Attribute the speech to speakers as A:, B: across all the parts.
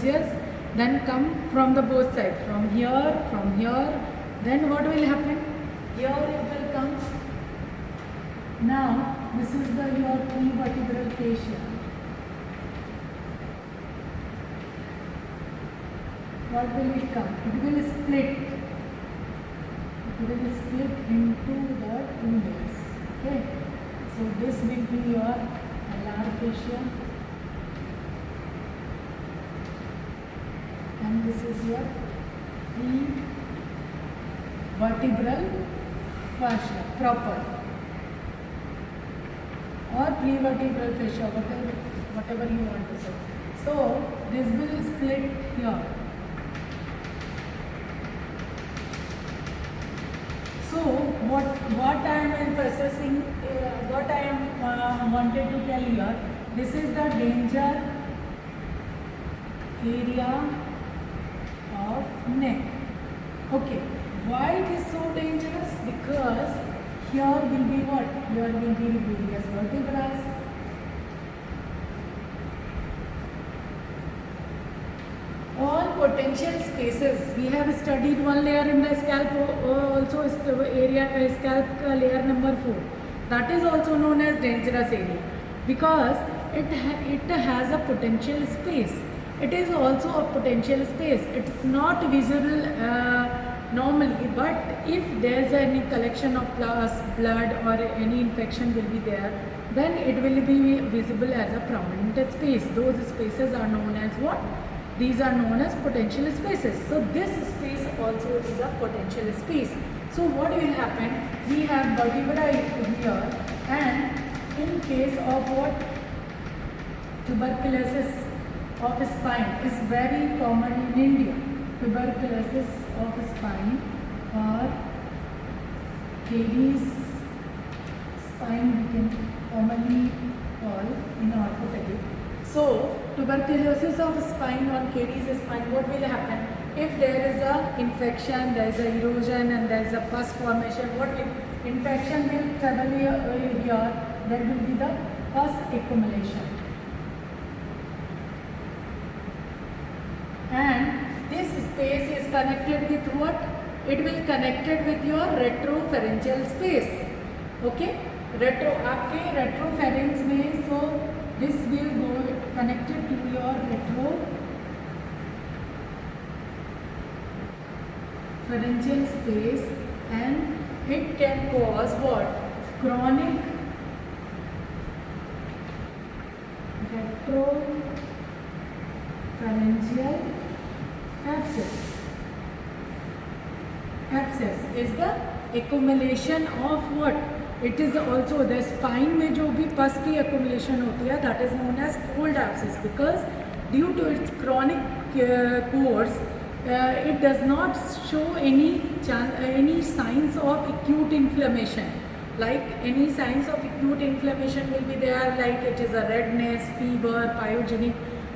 A: trapezius, then come from the both sides, from here, then what will happen? Here it will come. Now this is the your prevertebral fascia. What will it come? It will split. It will split into the two layers. Okay. So this will be your alar fascia, and this is your prevertebral fascia proper, or prevertebral fascia, whatever you want to say. So this will split here. So what I am emphasizing, what I am wanted to tell here, this is the danger area of neck. Okay, why it is so dangerous? Because here will be what? Here will be various vertebrae. All potential spaces. We have studied one layer in the scalp, also scalp layer number 4. That is also known as dangerous area because it has a potential space. It is also a potential space. It is not visible normally, but if there is any collection of pus, blood, or any infection will be there, then it will be visible as a prominent space. Those spaces are known as what? These are known as potential spaces. So this space also is a potential space. So what will happen? We have vertebra here, and in case of what? Tuberculosis of spine is very common in India. Tuberculosis of spine or caries spine we can commonly call in orthopedic. So tuberculosis of spine or caries spine, what will happen? If there is a infection, there is a erosion, and there is a pus formation, what will infection will travel here, there will be the pus accumulation. And this space is connected with what? It will connected with your retropharyngeal space. Okay, आपके retropharynx में, so this will go connected to your retropharyngeal space, and it can cause what? Chronic retropharyngeal abscess. Abscess is the accumulation of what? It is also the spine में जो भी pus की accumulation होती है, that is known as cold abscess, because due to its chronic course, it does not show any signs of acute inflammation. Like any signs of acute inflammation will be there, like it is a redness, fever, pyogenic,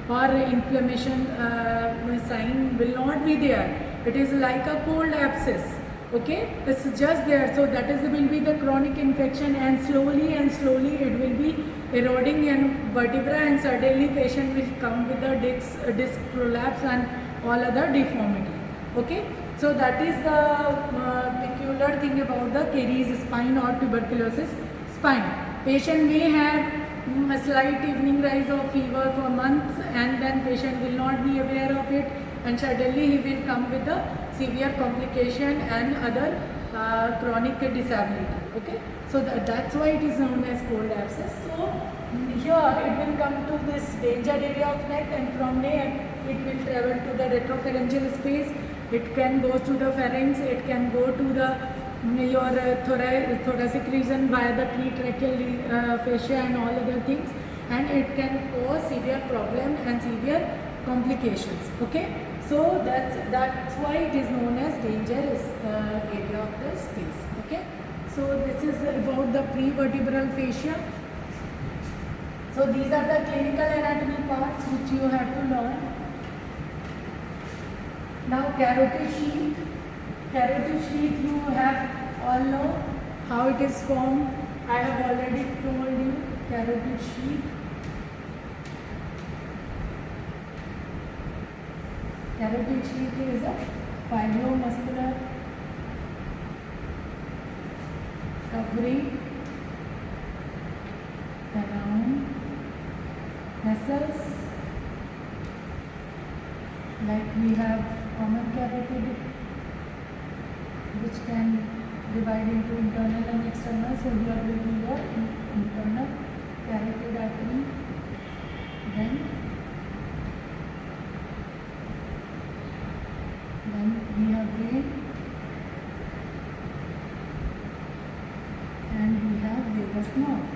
A: or inflammation sign will not be there. It is like a cold abscess. Okay, it's just there. So that is will be the chronic infection, and slowly it will be eroding and vertebra, and suddenly patient will come with a disc prolapse and all other deformity. Okay, so that is the peculiar thing about the caries spine or tuberculosis spine. Patient may have a slight evening rise of fever for months, and then patient will not be aware of it, and suddenly he will come with the severe complication and other chronic disability. Okay, so that's why it is known as cold abscess. So here it will come to this danger area of neck, and from neck it will travel to the retropharyngeal space. It can go to the pharynx. It can go to the your thoracic region via the pretracheal fascia and all other things, and it can cause severe problem and severe complications. Okay, so that's why it is known as dangerous area of the space. Okay, so this is about the prevertebral fascia. So these are the clinical anatomy parts which you have to learn. Now carotid sheath. Carotid sheath you have all know how it is formed. I have already told you carotid sheath. Carotid sheath is a fibromuscular covering around muscles, like we have common carotid, which can divide into internal and external. So here will be your internal carotid artery, then we have vein, and we have vagus nerve.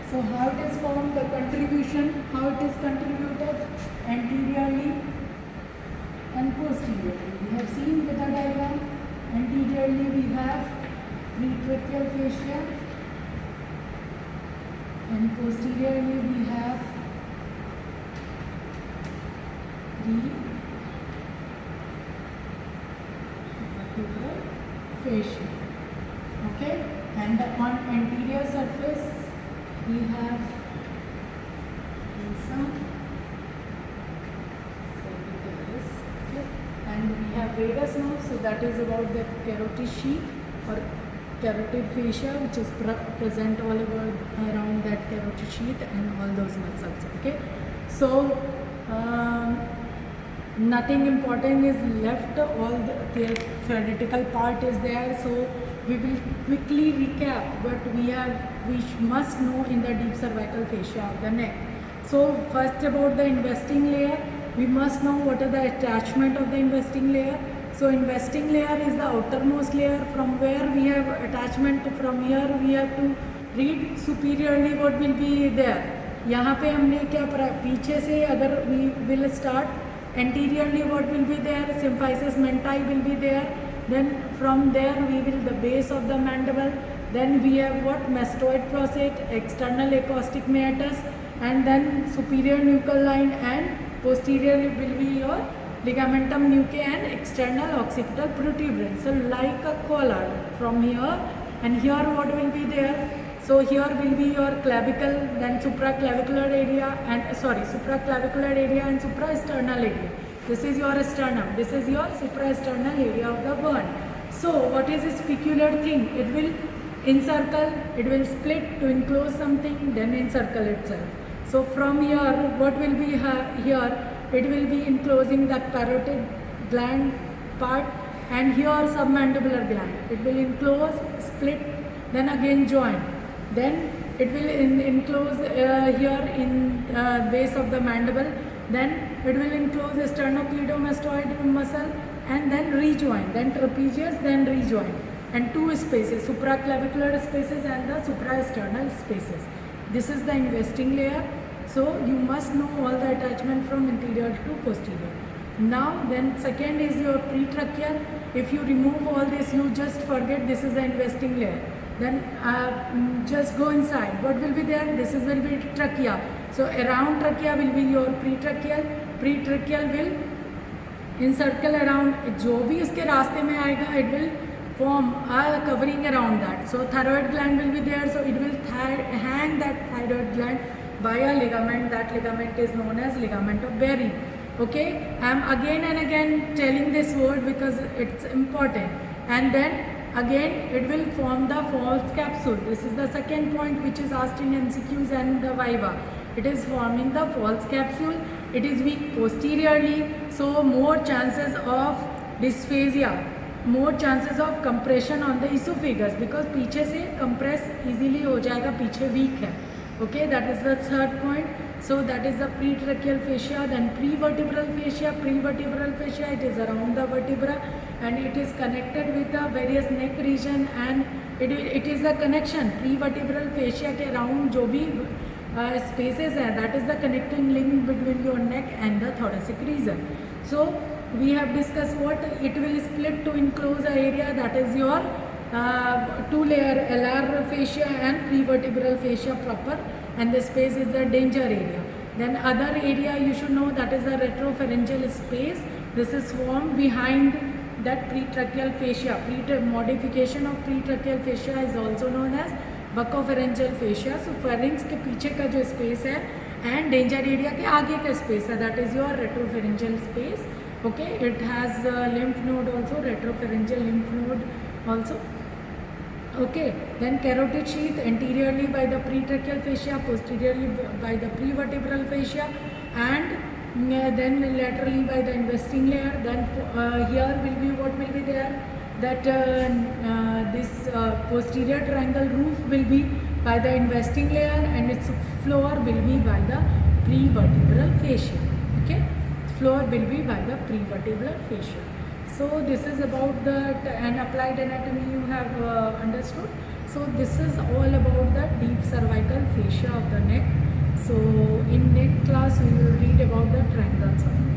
A: So how it is formed, the contribution, how it is contributed anteriorly and posteriorly. We have seen with the diagram, anteriorly we have pretracheal fascia and posteriorly we have prevertebral fascia. Okay, and on anterior surface we have some cervicalis, okay, and we have vagus nerve. So that is about the carotid sheath or carotid fascia, which is present all over around that carotid sheath and all those muscles. Okay, so nothing important is left, all the theoretical part is there. So we will quickly recap what we must know in the deep cervical fascia of the neck. So first, about the investing layer, we must know what are the attachment of the investing layer. So investing layer is the outermost layer from where we have attachment. From here we have to read superiorly what will be there. यहाँ पे हमने क्या पीछे से अगर we will start anteriorly, what will be there, symphysis menti will be there. Then from there we will the base of the mandible. Then we have what, mastoid facet, external acoustic meatus, and then superior nuchal line, and posteriorly will be your ligamentum nuchae and external occipital protuberance. So like a collar from here, and here what will be there. So here will be your clavicle, then supraclavicular area and supraclavicular area and supraesternal area. This is your sternum. This is your supraesternal area of the burn. So what is this peculiar thing? It will encircle, it will split to enclose something, then encircle itself. So from here, what will be here? It will be enclosing the parotid gland part, and here submandibular gland. It will enclose, split, then again join. Then it will enclose here in base of the mandible. Then it will enclose the sternocleidomastoid muscle and then rejoin. Then trapezius, then rejoin. And two spaces, supraclavicular spaces and the supraesternal spaces. This is the investing layer. So you must know all the attachment from anterior to posterior. Now then second is your pretracheal. If you remove all this, you just forget this is the investing layer. Then just go inside. What will be there? This is will be trachea. So around trachea will be your pretracheal. Pretracheal will encircle around. जो भी उसके रास्ते में आएगा, it will form a covering around that. So thyroid gland will be there. So it will hang that thyroid gland by a ligament. That ligament is known as ligament of Berry. Okay, I am again and again telling this word because it's important. And then again it will form the false capsule. This is the second point which is asked in MCQs and the Viva. It is forming the false capsule. It is weak posteriorly, so more chances of dysphagia, more chances of compression on the esophagus because पीछे से compress easily हो जाएगा, पीछे weak है. Okay, that is the third point. So that is the pretracheal fascia. Then prevertebral fascia. Prevertebral fascia, it is around the vertebra and it is connected with the various neck region, and it is the connection. Prevertebral fascia के around जो भी spaces हैं, that is the connecting link between your neck and the thoracic region. So we have discussed what it will split to enclose the area, that is your two layer alar fascia and prevertebral fascia proper, and the space is the danger area. Then other area you should know, that is the retropharyngeal space. This is formed behind that pretracheal fascia. Modification of pretracheal fascia is also known as buccopharyngeal fascia. So pharynx के पीछे का जो space है, and danger area के आगे का space है, that is your retropharyngeal space. Okay, it has lymph node also, retropharyngeal lymph node also. Okay, then carotid sheath anteriorly by the pretracheal fascia, posteriorly by the prevertebral fascia, and then laterally by the investing layer. Then here will be what will be there, that this posterior triangle roof will be by the investing layer and its floor will be by the prevertebral fascia. Okay, floor will be by the prevertebral fascia. So this is about that, and applied anatomy you have understood. So this is all about the deep cervical fascia of the neck. So in next class we will read about the triangles of